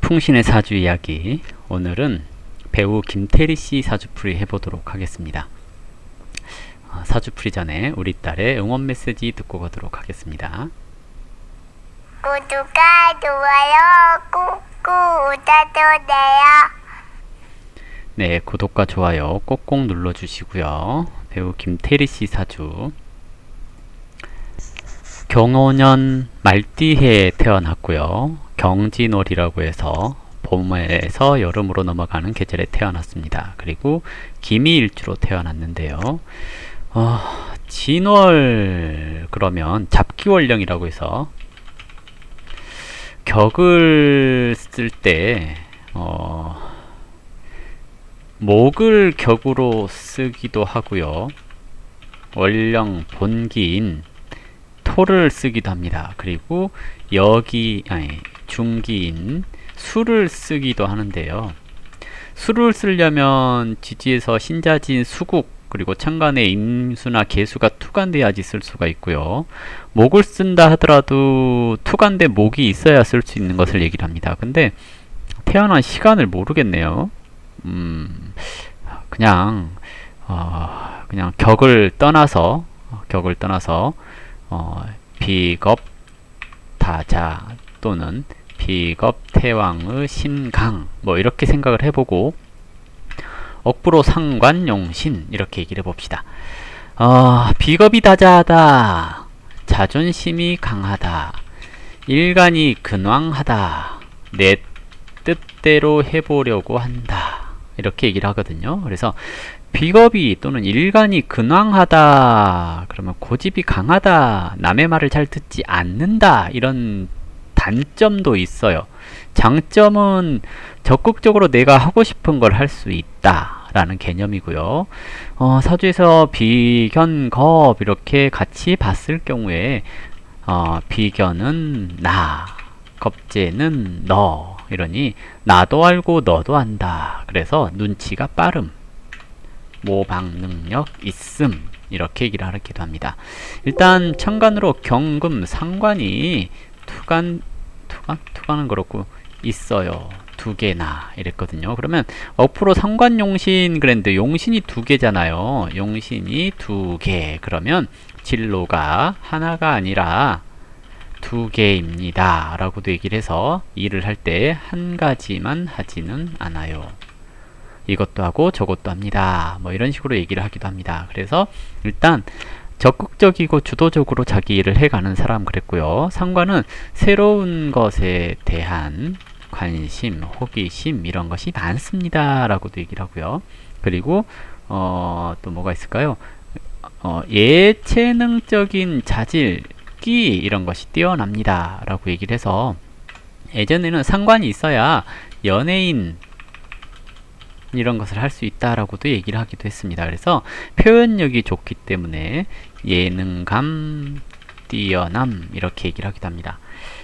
풍신의 사주 이야기. 오늘은 배우 김태리씨 사주풀이 해보도록 하겠습니다. 사주풀이 전에 우리 딸의 응원 메시지 듣고 가도록 하겠습니다. 구독과 좋아요 꾹꾹 눌러주세요. 네, 구독과 좋아요 꼭꼭 눌러주시고요. 배우 김태리씨 사주. 경오년 말띠해에 태어났고요. 경진월이라고 해서 봄에서 여름으로 넘어가는 계절에 태어났습니다. 그리고 기미일주로 태어났는데요. 진월 그러면 잡기월령이라고 해서 격을 쓸 때 목을 격으로 쓰기도 하고요. 월령 본기인 토를 쓰기도 합니다. 그리고 중기인 수를 쓰기도 하는데요. 수를 쓰려면 지지에서 신자진 수국 그리고 천간에 임수나 계수가 투간돼야지 쓸 수가 있고요. 목을 쓴다 하더라도 투간돼 목이 있어야 쓸 수 있는 것을 얘기를 합니다. 근데 태어난 시간을 모르겠네요. 그냥 격을 떠나서 비겁 다자 또는 비겁 태왕의 신강 뭐 이렇게 생각을 해보고 억부로 상관용신 이렇게 얘기를 해봅시다. 비겁이 다자하다, 자존심이 강하다, 일간이 근왕하다, 내 뜻대로 해보려고 한다 이렇게 얘기를 하거든요. 그래서 비겁이 또는 일간이 근왕하다 그러면 고집이 강하다, 남의 말을 잘 듣지 않는다 이런 단점도 있어요. 장점은 적극적으로 내가 하고 싶은 걸 할 수 있다 라는 개념이고요. 사주에서 비견겁 이렇게 같이 봤을 경우에 비견은 나, 겁재는 너 이러니 나도 알고 너도 안다. 그래서 눈치가 빠름, 모방 능력 있음 이렇게 얘기를 하기도 합니다. 일단 천간으로 경금 상관이 투간은 그렇고 있어요. 두 개나 이랬거든요. 그러면 억프로 상관용신 그랬는데 용신이 두 개잖아요. 용신이 두 개 그러면 진로가 하나가 아니라 두 개입니다 라고도 얘기를 해서 일을 할 때 한 가지만 하지는 않아요. 이것도 하고 저것도 합니다. 뭐 이런 식으로 얘기를 하기도 합니다. 그래서 일단 적극적이고 주도적으로 자기 일을 해가는 사람 그랬고요. 상관은 새로운 것에 대한 관심, 호기심 이런 것이 많습니다 라고도 얘기를 하고요. 그리고 또 뭐가 있을까요? 예체능적인 자질, 끼 이런 것이 뛰어납니다 라고 얘기를 해서 예전에는 상관이 있어야 연예인 이런 것을 할 수 있다라고도 얘기를 하기도 했습니다. 그래서 표현력이 좋기 때문에 예능감, 뛰어남 이렇게 얘기를 하기도 합니다.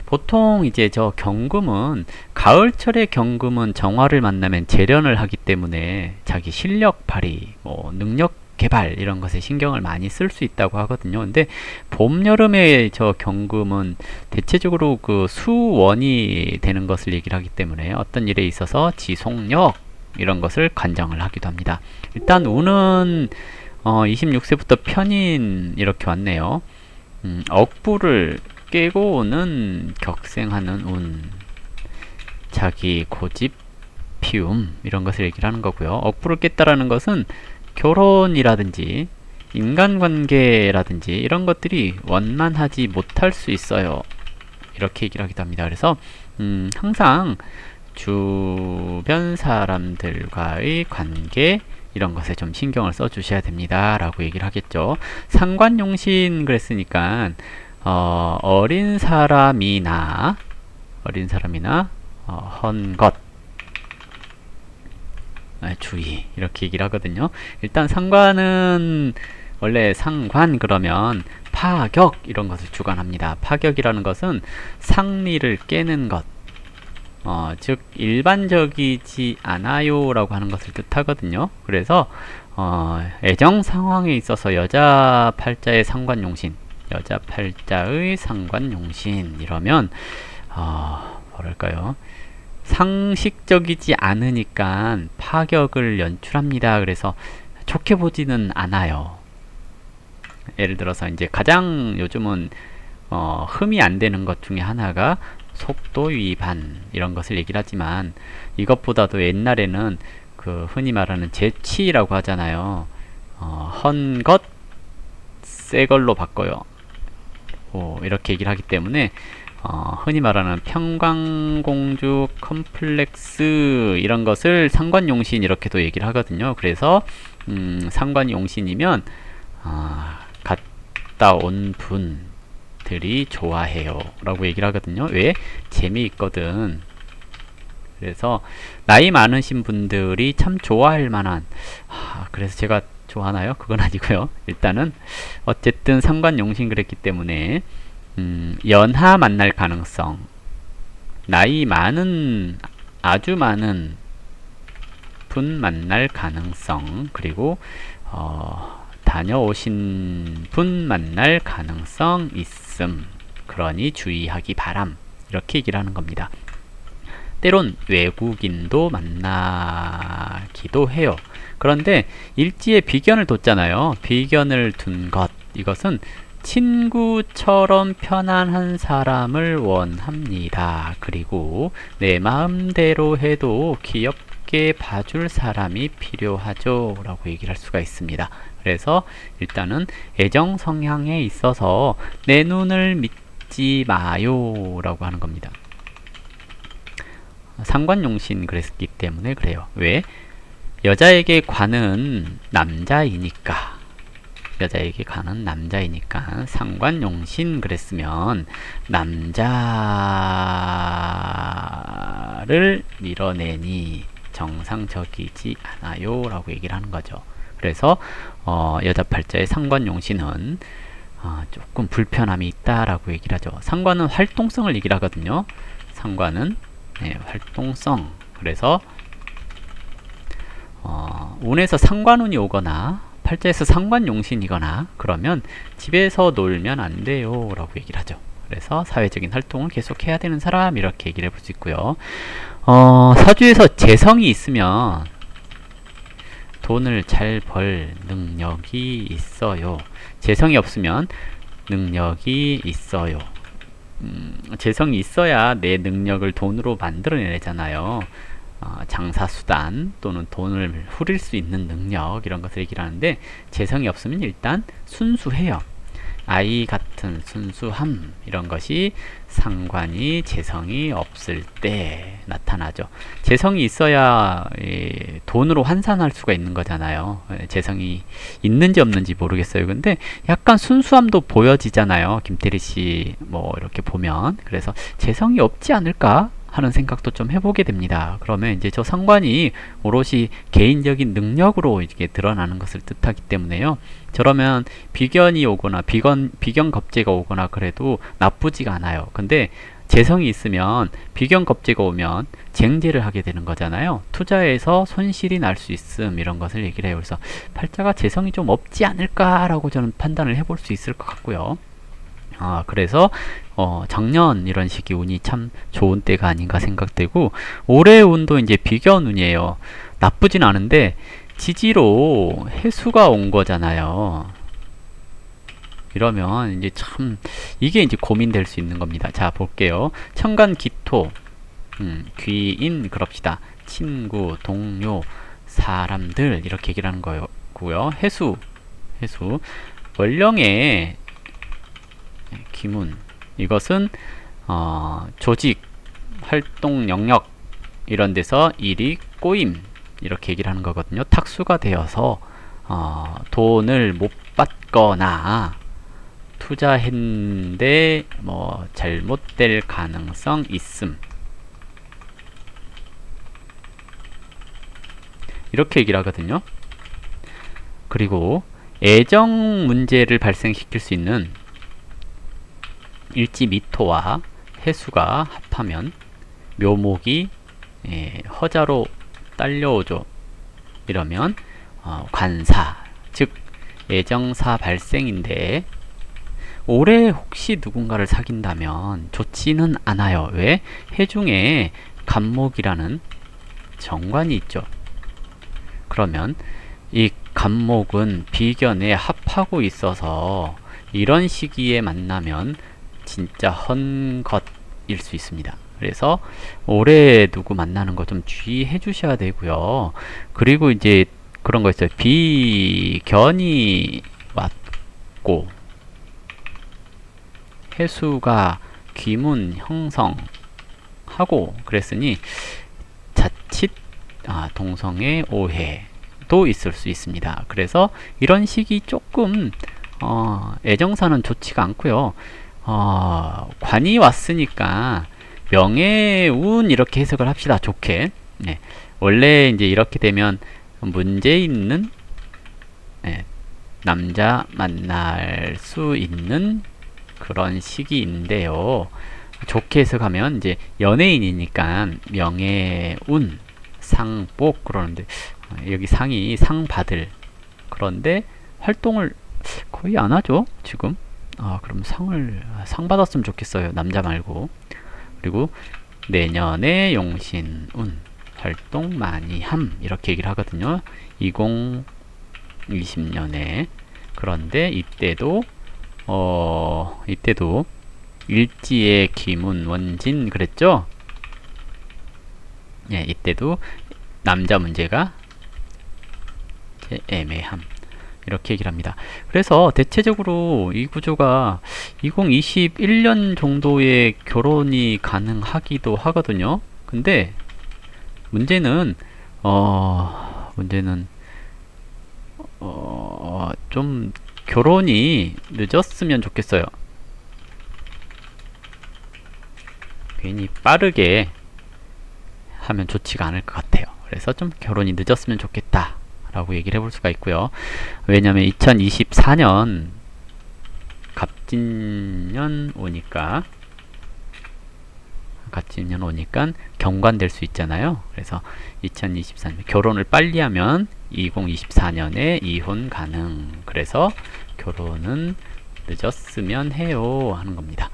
보통 이제 저 경금은 가을철의 경금은 정화를 만나면 재련을 하기 때문에 자기 실력 발휘, 능력 개발 이런 것에 신경을 많이 쓸 수 있다고 하거든요. 근데 봄, 여름에 저 경금은 대체적으로 그 수원이 되는 것을 얘기를 하기 때문에 어떤 일에 있어서 지속력 이런 것을 관정을 하기도 합니다. 일단 운은 26세부터 편인 이렇게 왔네요. 억부를 깨고 오는 격생하는 운, 자기 고집 피움 이런 것을 얘기를 하는 거고요. 억부를 깼다라는 것은 결혼이라든지 인간관계라든지 이런 것들이 원만하지 못할 수 있어요. 이렇게 얘기를 하기도 합니다. 그래서 항상 주변 사람들과의 관계 이런 것에 좀 신경을 써 주셔야 됩니다 라고 얘기를 하겠죠. 상관용신 그랬으니까 어린 사람이나 헌것 주의 이렇게 얘기를 하거든요. 일단 상관은 원래 상관 그러면 파격 이런 것을 주관합니다. 파격이라는 것은 상리를 깨는 것, 즉 일반적이지 않아요 라고 하는 것을 뜻하거든요. 그래서 애정 상황에 있어서 여자 팔자의 상관용신 이러면 뭐랄까요, 상식적이지 않으니까 파격을 연출합니다. 그래서 좋게 보지는 않아요. 예를 들어서 이제 가장 요즘은 흠이 안 되는 것 중에 하나가 속도 위반 이런 것을 얘기를 하지만 이것보다도 옛날에는 그 흔히 말하는 재치라고 하잖아요. 헌 것 새 걸로 바꿔요. 이렇게 얘기를 하기 때문에 흔히 말하는 평강공주 컴플렉스 이런 것을 상관용신 이렇게도 얘기를 하거든요. 그래서 상관용신이면 갔다 온 분들이 좋아해요 라고 얘기를 하거든요. 왜? 재미있거든. 그래서 나이 많으신 분들이 참 좋아할 만한 그래서 제가 좋아하나요? 그건 아니고요. 일단은 어쨌든 상관용신 그랬기 때문에 연하 만날 가능성, 나이 많은 아주 많은 분 만날 가능성, 그리고 다녀오신 분 만날 가능성 있음. 그러니 주의하기 바람. 이렇게 얘기를 하는 겁니다. 때론 외국인도 만나기도 해요. 그런데 일지에 비견을 뒀잖아요. 비견을 둔 것, 이것은 친구처럼 편안한 사람을 원합니다. 그리고 내 마음대로 해도 귀엽게 봐줄 사람이 필요하죠 라고 얘기를 할 수가 있습니다. 그래서 일단은 애정 성향에 있어서 내 눈을 믿지 마요 라고 하는 겁니다. 상관용신 그랬기 때문에 그래요. 왜? 여자에게 관은 남자이니까. 여자에게 관은 남자이니까 상관용신 그랬으면 남자를 밀어내니 정상적이지 않아요 라고 얘기를 하는 거죠. 그래서 여자 팔자의 상관용신은 조금 불편함이 있다라고 얘기를 하죠. 상관은 활동성을 얘기를 하거든요. 상관은 활동성. 그래서 운에서 상관운이 오거나 팔자에서 상관용신이거나 그러면 집에서 놀면 안 돼요 라고 얘기를 하죠. 그래서 사회적인 활동을 계속 해야 되는 사람 이렇게 얘기를 해볼 수 있고요. 사주에서 재성이 있으면 돈을 잘 벌 능력이 있어요. 재성이 없으면 능력이 있어요. 재성이 있어야 내 능력을 돈으로 만들어내잖아요. 장사수단 또는 돈을 후릴 수 있는 능력 이런 것을 얘기를 하는데 재성이 없으면 일단 순수해요. 아이 같은 순수함 이런 것이 상관이 재성이 없을 때 나타나죠. 재성이 있어야 돈으로 환산할 수가 있는 거잖아요. 재성이 있는지 없는지 모르겠어요. 근데 약간 순수함도 보여지잖아요. 김태리 씨 뭐 이렇게 보면. 그래서 재성이 없지 않을까 하는 생각도 좀 해보게 됩니다. 그러면 이제 저 상관이 오롯이 개인적인 능력으로 이렇게 드러나는 것을 뜻하기 때문에요. 저러면 비견이 오거나 비견 겁재가 오거나 그래도 나쁘지가 않아요. 근데 재성이 있으면 비견 겁재가 오면 쟁제를 하게 되는 거잖아요. 투자에서 손실이 날 수 있음 이런 것을 얘기를 해요. 그래서 팔자가 재성이 좀 없지 않을까라고 저는 판단을 해볼 수 있을 것 같고요. 그래서 작년 이런 시기 운이 참 좋은 때가 아닌가 생각되고 올해 운도 이제 비견 운이에요. 나쁘진 않은데 지지로 해수가 온 거잖아요. 이러면 이제 참 이게 이제 고민될 수 있는 겁니다. 자 볼게요. 천간 기토 귀인 그럽시다. 친구 동료 사람들 이렇게 얘기를 하는 거고요. 해수 월령의 기문 이것은 조직 활동 영역 이런 데서 일이 꼬임 이렇게 얘기를 하는 거거든요. 탁수가 되어서 돈을 못 받거나 투자했는데 뭐 잘못될 가능성 있음 이렇게 얘기를 하거든요. 그리고 애정 문제를 발생시킬 수 있는 일지 미토와 해수가 합하면 묘목이 허자로 딸려오죠. 이러면 관사 즉 애정사 발생인데 올해 혹시 누군가를 사귄다면 좋지는 않아요. 왜? 해중에 간목이라는 정관이 있죠. 그러면 이 간목은 비견에 합하고 있어서 이런 시기에 만나면 진짜 헌 것일 수 있습니다. 그래서 올해 누구 만나는 거 좀 주의해 주셔야 되고요. 그리고 이제 그런 거 있어요. 비견이 왔고 해수가 귀문 형성하고 그랬으니 자칫 동성의 오해도 있을 수 있습니다. 그래서 이런 시기 조금 애정사는 좋지가 않고요. 관이 왔으니까 명예운 이렇게 해석을 합시다. 좋게. 네. 원래 이제 이렇게 되면 문제 있는 남자 만날 수 있는 그런 시기인데요. 좋게 해석하면 이제 연예인이니까 명예운 상복 그러는데 여기 상이 상 받을 그런데 활동을 거의 안 하죠 지금. 그럼 상 받았으면 좋겠어요. 남자 말고. 그리고 내년에 용신운 활동 많이 함 이렇게 얘기를 하거든요. 2020년에. 그런데 이때도 일지의 기문 원진 그랬죠? 예, 이때도 남자 문제가 애매함 이렇게 얘기를 합니다. 그래서 대체적으로 이 구조가 2021년 정도에 결혼이 가능하기도 하거든요. 근데 문제는 좀 결혼이 늦었으면 좋겠어요. 괜히 빠르게 하면 좋지가 않을 것 같아요. 그래서 좀 결혼이 늦었으면 좋겠다 라고 얘기를 해볼 수가 있고요. 왜냐면 2024년 갑진년 오니까 경관될 수 있잖아요. 그래서 2024년 결혼을 빨리 하면 2024년에 이혼 가능. 그래서 결혼은 늦었으면 해요 하는 겁니다.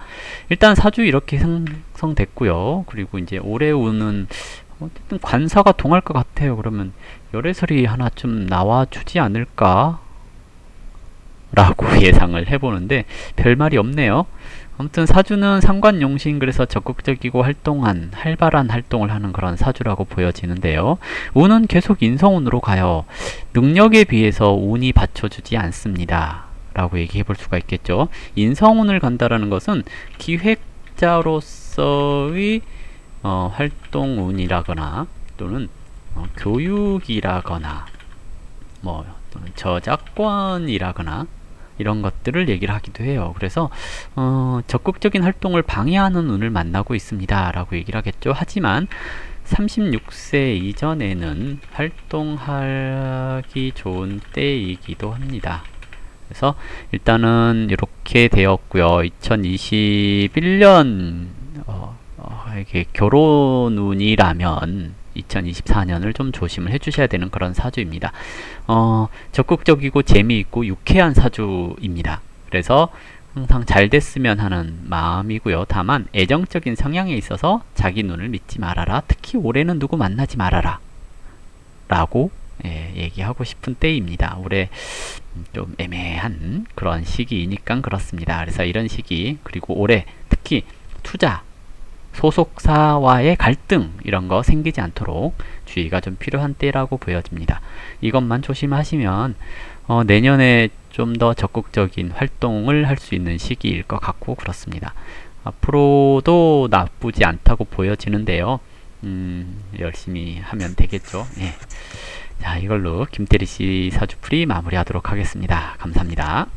일단 사주 이렇게 생성됐고요. 그리고 이제 올해 운은 어쨌든 관사가 동할 것 같아요. 그러면 열애설이 하나쯤 나와주지 않을까 라고 예상을 해보는데 별 말이 없네요. 아무튼 사주는 상관용신 그래서 적극적이고 활발한 활동을 하는 그런 사주라고 보여지는데요. 운은 계속 인성운으로 가요. 능력에 비해서 운이 받쳐주지 않습니다. 라고 얘기해 볼 수가 있겠죠. 인성운을 간다라는 것은 기획자로서의 활동운이라거나 또는 교육이라거나 또는 저작권이라거나 이런 것들을 얘기를 하기도 해요. 그래서 적극적인 활동을 방해하는 운을 만나고 있습니다 라고 얘기를 하겠죠. 하지만 36세 이전에는 활동하기 좋은 때이기도 합니다. 그래서 일단은 이렇게 되었고요. 2021년 이게 결혼운이라면 2024년을 좀 조심을 해주셔야 되는 그런 사주입니다. 적극적이고 재미있고 유쾌한 사주입니다. 그래서 항상 잘 됐으면 하는 마음이고요. 다만 애정적인 성향에 있어서 자기 눈을 믿지 말아라. 특히 올해는 누구 만나지 말아라. 라고 얘기하고 싶은 때입니다. 올해 좀 애매한 그런 시기이니까 그렇습니다. 그래서 이런 시기 그리고 올해 특히 투자 소속사와의 갈등 이런 거 생기지 않도록 주의가 좀 필요한 때라고 보여집니다. 이것만 조심하시면 내년에 좀 더 적극적인 활동을 할 수 있는 시기일 것 같고 그렇습니다. 앞으로도 나쁘지 않다고 보여지는데요. 열심히 하면 되겠죠. 예. 자, 이걸로 김태리씨 사주풀이 마무리하도록 하겠습니다. 감사합니다.